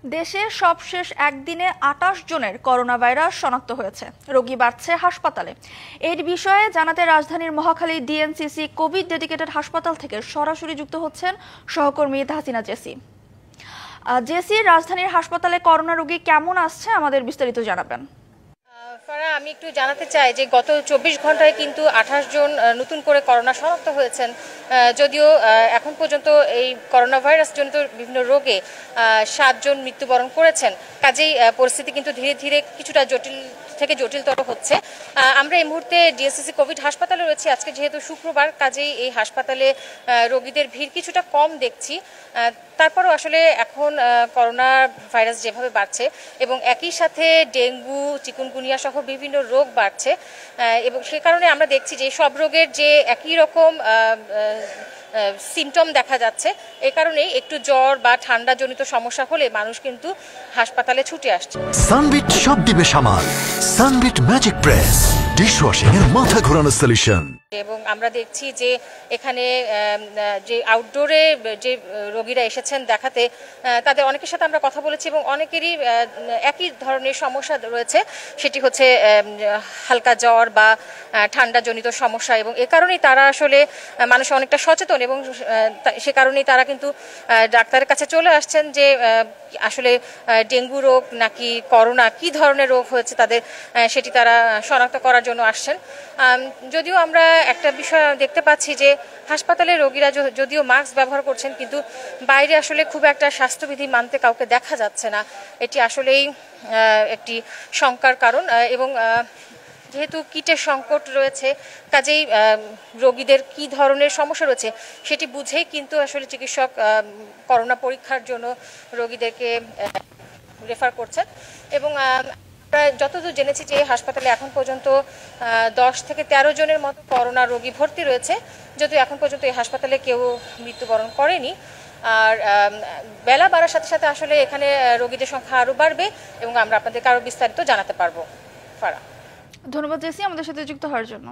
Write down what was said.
দেশে সবশেষ একদিনে ২৮ জনের করোনা ভাইরাস শনাক্ত হয়েছে। রোগী বাড়ছে হাসপাতালে। এর বিষয়ে জানাতে রাজধানীর মহাখালী ডিএনসিসি কোভিড ডেডিকেটেড হাসপাতাল থেকে সরাসরি যুক্ত হচ্ছেন সহকর্মী হাসিনা জেসি। জেসি, রাজধানীর হাসপাতালে করোনা রোগী কেমন আসছে, আমাদের বিস্তারিত জানাবেন। ফারা, আমি একটু জানাতে চাই যে গত ২৪ ঘন্টায় কিন্তু ২৮ জন নতুন করে করোনা শনাক্ত হয়েছেন। যদিও এখন পর্যন্ত এই করোনা ভাইরাস জনিত বিভিন্ন রোগে ৭ জন মৃত্যুবরণ করেছেন। কাজেই পরিস্থিতি কিন্তু ধীরে ধীরে কিছুটা জটিল থেকে জটিলতর হচ্ছে। আমরা এই মুহূর্তে ডিএনসিসি কোভিড হাসপাতালে রয়েছি। আজকে যেহেতু শুক্রবার, কাজেই এই হাসপাতালে রোগীদের ভিড় কিছুটা কম দেখছি। তারপরও আসলে এখন করোনা ভাইরাস যেভাবে বাড়ছে এবং একই সাথে ডেঙ্গু, চিকুনগুনিয়া সহ বিভিন্ন রোগ বাড়ছে, এবং সে কারণে আমরা দেখছি যে সব রোগের যে একই রকম সিমটম দেখা যাচ্ছে। এই কারণেই একটু জ্বর বা ঠান্ডা জনিত সমস্যা হলে মানুষ কিন্তু হাসপাতালে ছুটে আসছে। সানবিট সব দিবে সামাল। সানবিট ম্যাজিক প্রেস ডিশওয়াশিং এর মাথা ঘোরানো সলিউশন। এবং আমরা দেখছি যে এখানে যে আউটডোরে যে রোগীরা এসেছেন দেখাতে, তাদের অনেকের সাথে আমরা কথা বলেছি এবং অনেকেরই একই ধরনের সমস্যা রয়েছে। সেটি হচ্ছে হালকা জ্বর বা ঠান্ডা জনিত সমস্যা, এবং এ কারণেই তারা আসলে মানুষ অনেকটা সচেতন এবং সে কারণেই তারা কিন্তু ডাক্তারের কাছে চলে আসছেন যে আসলে ডেঙ্গু রোগ নাকি করোনা কি ধরনের রোগ হয়েছে তাদের, সেটি তারা শনাক্ত করার জন্য আসছেন। যদিও আমরা একটা বিষয় দেখতে পাচ্ছি যে হাসপাতালে রোগীরা যদিও মাস্ক ব্যবহার করছেন, কিন্তু বাইরে আসলে খুব একটা স্বাস্থ্যবিধি মানতে কাউকে দেখা যাচ্ছে না। এটি আসলেই একটি শঙ্কার কারণ, এবং যেহেতু কিটের সংকট রয়েছে, কাজেই রোগীদের কি ধরনের সমস্যা রয়েছে সেটি বুঝেই কিন্তু আসলে চিকিৎসক করোনা পরীক্ষার জন্য রোগীদেরকে রেফার করছেন। এবং যতদূর জেনেছি যে হাসপাতালে এখন পর্যন্ত 10 থেকে 13 জনের মতো করোনা রোগী ভর্তি রয়েছে। যদিও এখন পর্যন্ত এই হাসপাতালে কেউ মৃত্যুবরণ করেনি। আর বেলা বাড়ার সাথে সাথে আসলে এখানে রোগীদের সংখ্যা আরও বাড়বে এবং আমরা আপনাদেরকে আরও বিস্তারিত জানাতে পারবো। ফারা, ধন্যবাদ জেসি আমাদের সাথে যুক্ত হওয়ার জন্য।